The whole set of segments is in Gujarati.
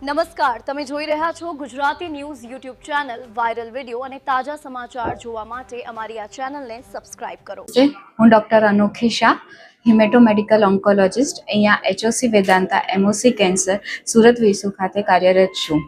નમસ્કાર, તમે જોઈ રહ્યા છો Gujarati news YouTube channel. Viral video અને તાજા સમાચાર જોવા માટે અમારી આ ચેનલને સબસ્ક્રાઇબ કરો. હું ડૉક્ટર અનોખી શાહ, હિમેટો મેડિકલ ઓન્કોલોજિસ્ટ, અહીંયા એચઓસી વેદાંતા એમઓસી કેન્સર સુરત વિસુ ખાતે કાર્યરત છું.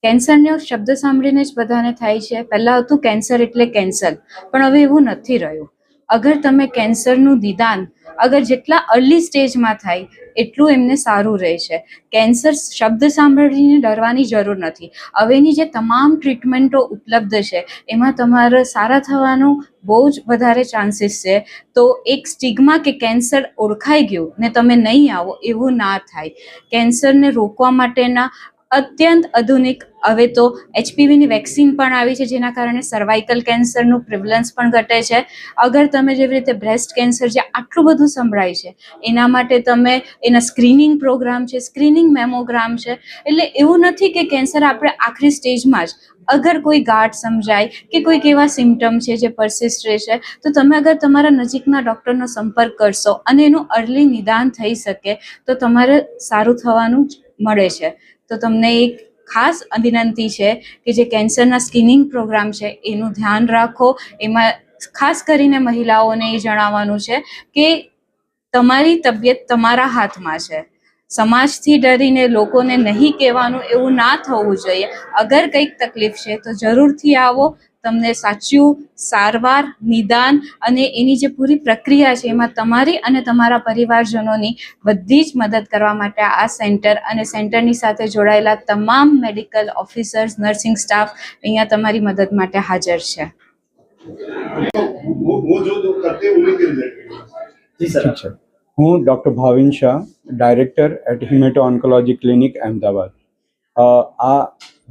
કેન્સરનો શબ્દ સાંભળીને જ બધાને થાય છે, પહેલાં હતું કેન્સર એટલે કેન્સર, પણ હવે એવું નથી રહ્યું. અગર તમે કેન્સરનું નિદાન અગર જેટલા અર્લી સ્ટેજમાં થાય એટલું એમને સારું રહે છે. કેન્સર શબ્દ સાંભળીને ડરવાની જરૂર નથી. હવેની જે તમામ ટ્રીટમેન્ટો ઉપલબ્ધ છે એમાં તમારે સારા થવાનું બહુ જ વધારે ચાન્સીસ છે. તો એક સ્ટિગ્મા કે કેન્સર ઓળખાઈ ગયું ને તમે નહીં આવો એવું ના થાય. કેન્સરને રોકવા માટેના અત્યંત આધુનિક હવે તો HPVની વેક્સિન પણ આવી છે, જેના કારણે સર્વાઇકલ કેન્સરનું પ્રિવલન્સ પણ ઘટે છે. અગર તમે જેવી રીતે બ્રેસ્ટ કેન્સર જે આટલું બધું સંભળાય છે એના માટે તમે એના સ્ક્રીનિંગ પ્રોગ્રામ છે, સ્ક્રીનિંગ મેમોગ્રામ છે. એટલે એવું નથી કે કેન્સર આપણે આખરી સ્ટેજમાં જ, અગર કોઈ ગાંઠ સમજાય કે કોઈક એવા સિમ્ટમ છે જે પરસિસ્ટ રહેશે તો તમે અગર તમારા નજીકના ડૉક્ટરનો સંપર્ક કરશો અને એનું અર્લી નિદાન થઈ શકે તો તમારે સારું થવાનું જ મળે છે. તો તમને એક ખાસ વિનંતી છે કે જે કેન્સરના સ્ક્રીનિંગ પ્રોગ્રામ છે એનું ધ્યાન રાખો. એમાં ખાસ કરીને મહિલાઓને એ જણાવવાનું છે કે તમારી તબિયત તમારા હાથમાં છે. સમાજથી ડરીને લોકોને નહીં કહેવાનું એવું ના થવું જોઈએ. અગર કંઈક તકલીફ છે તો જરૂરથી આવો. તમને સાચું સારવાર, નિદાન અને એની જે પૂરી પ્રક્રિયા છે એમાં તમારી અને તમારા પરિવારજનોની બધી જ મદદ કરવા માટે આ સેન્ટર અને સેન્ટરની સાથે જોડાયેલા તમામ મેડિકલ ઓફિસર્સ, નર્સિંગ સ્ટાફ અહીંયા તમારી મદદ માટે હાજર છે. હું doctor Bhavin Shah, director at hemato oncology clinic Ahmedabad. આ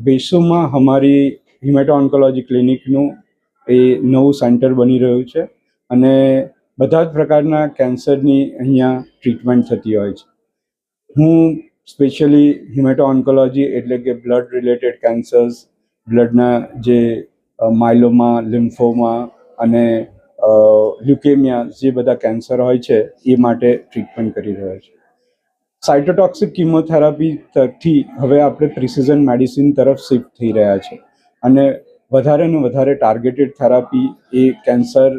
વેસુમાં અમારી હિમેટો ઓન્કોલોજી ક્લિનિકનું એ નવું સેન્ટર બની રહ્યું છે અને બધા જ પ્રકારના કેન્સરની અહીંયા ટ્રીટમેન્ટ થતી હોય છે. હું સ્પેશિયલી હિમેટો ઓન્કોલોજી એટલે કે બ્લડ રિલેટેડ કેન્સર્સ, બ્લડના જે માયલોમા, લિમ્ફોમા અને લ્યુકેમિયા જે બધા કેન્સર હોય છે એ માટે ટ્રીટમેન્ટ કરી રહ્યા છે. સાઇટોટોક્સિક કિમોથેરાપીથી હવે આપણે પ્રિસિઝન મેડિસિન તરફ શિફ્ટ થઈ રહ્યા છે અને વધારે ને વધારે ટાર્ગેટેડ થેરાપી એ કેન્સર,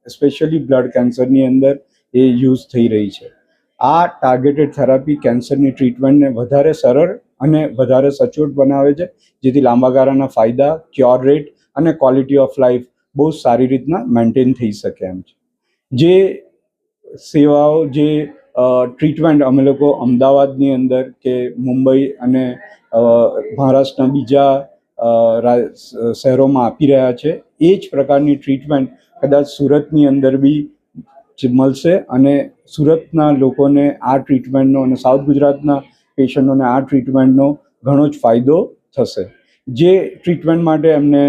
સ્પેશિયલી બ્લડ કેન્સરની અંદર એ યુઝ થઈ રહી છે. આ ટાર્ગેટેડ થેરાપી કેન્સરની ટ્રીટમેન્ટને વધારે સરળ અને વધારે સચોટ બનાવે છે, જેથી લાંબા ગાળાના ફાયદા, ક્યોર રેટ અને ક્વોલિટી ઓફ લાઈફ બહુ સારી રીતના મેન્ટેન થઈ શકે એમ છે. જે સેવાઓ, જે ટ્રીટમેન્ટ અમે લોકો અમદાવાદની અંદર કે મુંબઈ અને મહારાષ્ટ્રના બીજા શહેરોમાં આપી રહ્યા છે એ જ પ્રકારની ટ્રીટમેન્ટ કદાચ સુરતની અંદર બી મળશે અને સુરતના લોકોને આ ટ્રીટમેન્ટનો અને સાઉથ ગુજરાતના પેશન્ટોને આ ટ્રીટમેન્ટનો ઘણો જ ફાયદો થશે. જે ટ્રીટમેન્ટ માટે એમને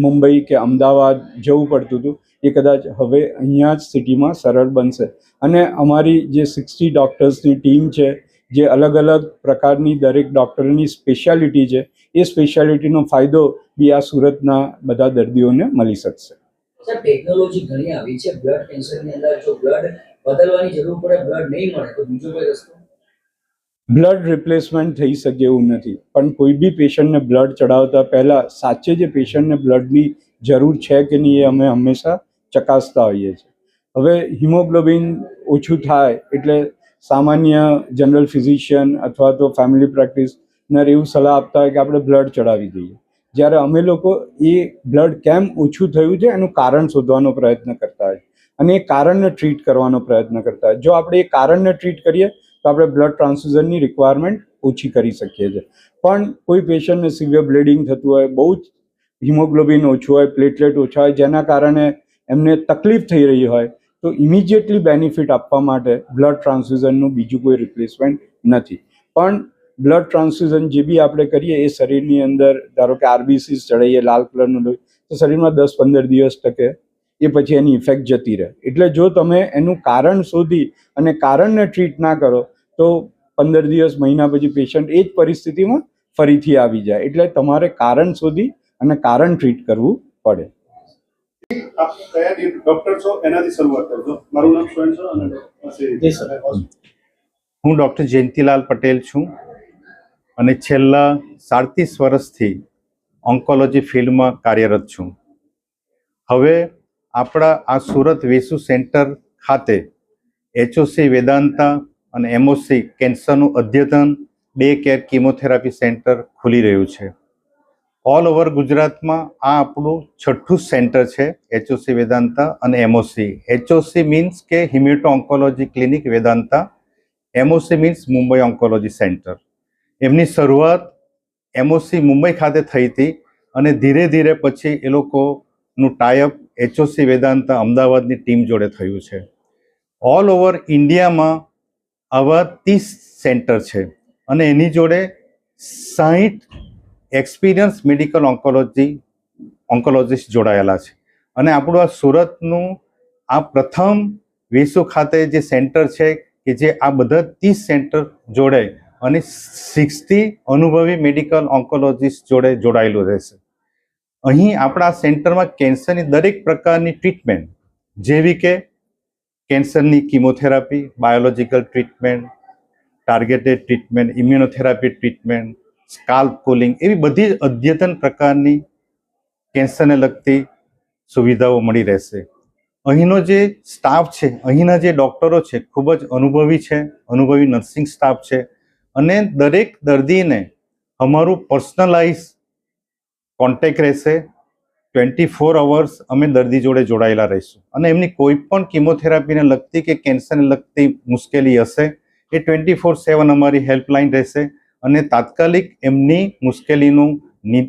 મુંબઈ કે અમદાવાદ જવું પડતું હતું એ કદાચ હવે અહીંયા જ સિટીમાં સરળ બનશે અને અમારી જે 60 ડૉક્ટર્સની ટીમ છે, જે અલગ અલગ પ્રકારની દરેક ડૉક્ટરની સ્પેશિયાલિટી છે, એ સ્પેશિયાલિટીનો ફાયદો બી આ સુરતના બધા દર્દીઓને મળી શકશે. સર, ટેકનોલોજી ઘણી આવી છે. બ્લડ કેન્સરની અંદર જો બ્લડ બદલવાની જરૂર પડે, બ્લડ નહીં મળે તો બીજો કોઈ રસ્તો? બ્લડ રિપ્લેસમેન્ટ થઈ શકે એવું નથી, પણ કોઈ બી પેશન્ટને બ્લડ ચડાવતા પહેલાં સાચે જે પેશન્ટને બ્લડની જરૂર છે કે નહીં એ અમે હંમેશા ચકાસતા હોઈએ છીએ. હવે હિમોગ્લોબિન ઓછું થાય એટલે સામાન્ય જનરલ ફિઝિશિયન અથવા તો ફેમિલી પ્રેક્ટિશનર એવું સલાહ આપતા હોય કે આપણે બ્લડ ચડાવી દઈએ. જ્યારે અમે લોકો એ બ્લડ કેમ ઓછું થયું છે એનું કારણ શોધવાનો પ્રયત્ન કરતા હોય અને એ કારણને ટ્રીટ કરવાનો પ્રયત્ન કરતા હોય. જો આપણે એ કારણને ટ્રીટ કરીએ તો આપણે બ્લડ ટ્રાન્સફ્યુઝનની રિક્વાયરમેન્ટ ઓછી કરી શકીએ છીએ. પણ કોઈ પેશન્ટને સિવિયર બ્લીડિંગ થતું હોય, બહુ જ હિમોગ્લોબિન ઓછું હોય, પ્લેટલેટ ઓછા હોય, જેના કારણે એમને તકલીફ થઈ રહી હોય તો ઇમિડિયેટલી બેનિફિટ આપવા માટે બ્લડ ટ્રાન્સફ્યુઝનનું બીજું કોઈ રિપ્લેસમેન્ટ નથી. પણ બ્લડ ટ્રાન્સફ્યુઝન જે બી આપણે કરીએ એ શરીરની અંદર, ધારો કે આરબીસી ચડાવીએ, લાલ કલરનું લોહી, તો શરીરમાં 10-15 દિવસ ટકે, એ પછી એની ઇફેક્ટ જતી રહે. એટલે જો તમે એનું કારણ શોધી અને કારણને ટ્રીટ ના કરો તો 15 દિવસ, મહિના પછી પેશન્ટ એ જ પરિસ્થિતિમાં ફરીથી આવી જાય. એટલે તમારે કારણ શોધી અને કારણ ટ્રીટ કરવું પડે. આપ કયા ડોક્ટર છો એનાથી શરૂઆત કરજો. મારું નામ સ્વયં છે અને હું ડૉક્ટર જયંતિલાલ પટેલ છું અને છેલ્લા 37 વર્ષથી ઓન્કોલોજી ફિલ્ડમાં કાર્યરત છું. હવે આપણા આ સુરત વેસુ સેન્ટર ખાતે HOC વેદાંતા અને MOC કેન્સરનું અદ્યતન ડે કેર કિમોથેરાપી સેન્ટર ખુલી રહ્યું છે. ઓલ ઓવર ગુજરાતમાં આ આપણું 6થું સેન્ટર છે, HOC વેદાંતા અને MOC. HOC મીન્સ કે hemato oncology clinic Vedanta, MOC means Mumbai oncology centre. એમની શરૂઆત MOC મુંબઈ ખાતે થઈ હતી અને ધીરે ધીરે પછી એ લોકોનું ટાઈઅપ HOC વેદાંતા અમદાવાદની ટીમ જોડે થયું છે. ઓલ ઓવર ઇન્ડિયામાં આવા 30 સેન્ટર છે અને એની જોડે 60 એક્સપિરિયન્સ મેડિકલ ઓન્કોલોજીસ્ટ જોડાયેલા છે. અને આપણું આ સુરતનું આ પ્રથમ વેસુ ખાતે જે સેન્ટર છે કે જે આ બધા 30 સેન્ટર જોડે અને 60 અનુભવી મેડિકલ ઓન્કોલોજીસ્ટ જોડે જોડાયેલું રહેશે. અહીં આપણા સેન્ટરમાં કેન્સરની દરેક પ્રકારની ટ્રીટમેન્ટ, જેવી કે કેન્સરની chemotherapy, biological treatment, targeted treatment, immunotherapy treatment, scalp cooling, એવી બધી જ અદ્યતન પ્રકારની કેન્સરને લગતી સુવિધાઓ મળી રહેશે. અહીંનો જે સ્ટાફ છે, અહીંના જે ડૉક્ટરો છે, ખૂબ જ અનુભવી છે, અનુભવી નર્સિંગ સ્ટાફ છે અને દરેક દર્દીને અમારું પર્સનલાઇઝ કોન્ટેક્ટ રહેશે. 24 અવર્સ અમે દર્દી જોડે જોડાયેલા રહીશું અને એમની કોઈ પણ કિમોથેરાપીને લગતી કે કેન્સરને લગતી મુશ્કેલી હશે એ 24/7 અમારી હેલ્પલાઇન રહેશે અને તાત્કાલિક એમની મુશ્કેલીનું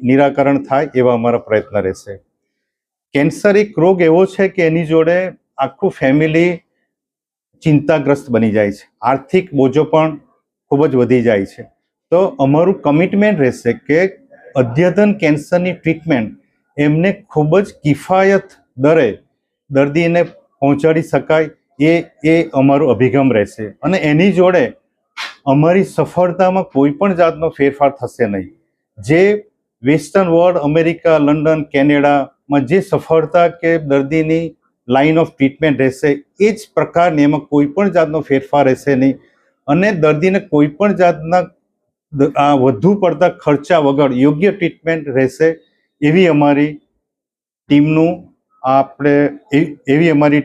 નિરાકરણ થાય એવા અમારા પ્રયત્ન રહેશે. કેન્સર એક રોગ એવો છે કે એની જોડે આખું ફેમિલી ચિંતાગ્રસ્ત બની જાય છે, આર્થિક બોજો પણ ખૂબ જ વધી જાય છે. તો અમારું કમિટમેન્ટ રહેશે કે અદ્યતન કેન્સરની ટ્રીટમેન્ટ એમને ખૂબ જ કિફાયત દરે દર્દીને પહોંચાડી શકાય એ અમારો અભિગમ રહેશે અને એની જોડે અમારી સફળતામાં કોઈ પણ જાતનો ફેરફાર થશે નહીં. જે વેસ્ટર્ન વર્લ્ડ, અમેરિકા, લંડન, કેનેડામાં જે સફળતા કે દર્દીની લાઇન ઓફ ટ્રીટમેન્ટ રહેશે એ જ પ્રકારની એમાં કોઈ પણ જાતનો ફેરફાર રહેશે નહીં અને દર્દીને કોઈ પણ જાતના વધુ પડતા ખર્ચા વગર યોગ્ય ટ્રીટમેન્ટ રહેશે એવી અમારી ટીમનું એવી અમારી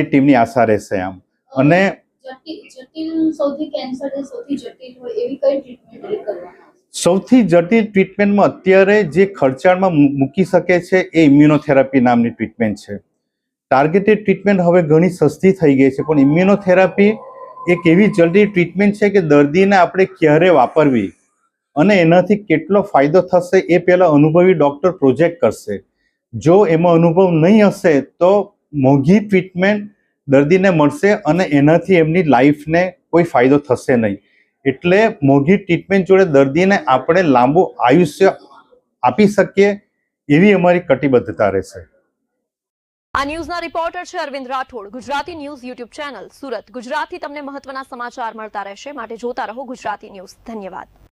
ટીમની આશા રહેશે આમ. અને સૌથી જટિલ ટ્રીટમેન્ટમાં અત્યારે જે ખર્ચાળમાં મૂકી શકે છે એ ઇમ્યુનોથેરાપી નામની ટ્રીટમેન્ટ છે. ટાર્ગેટેડ ટ્રીટમેન્ટ હવે ઘણી સસ્તી થઈ ગઈ છે, પણ ઇમ્યુનોથેરાપી એક એવી જલ્દી ટ્રીટમેન્ટ છે કે દર્દીને આપણે ક્યારે વાપરવી અને એનાથી કેટલો ફાયદો થશે એ પહેલાં અનુભવી ડૉક્ટર પ્રોજેક્ટ કરશે. જો એમાં અનુભવ નહીં હશે તો મોંઘી ટ્રીટમેન્ટ દર્દીને મળશે અને એનાથી એમની લાઈફને કોઈ ફાયદો થશે નહીં. એટલે મોંઘી ટ્રીટમેન્ટ જોડે દર્દીને આપણે લાંબુ આયુષ્ય આપી શકીએ એવી અમારી કટિબદ્ધતા રહેશે. આ ન્યૂઝના રિપોર્ટર છે Arvind Rathod. Gujarati news YouTube channel Surat. ગુજરાતથી તમને મહત્વના સમાચાર મળતા રહેશે, માટે જોતા રહો ગુજરાતી ન્યૂઝ. ધન્યવાદ.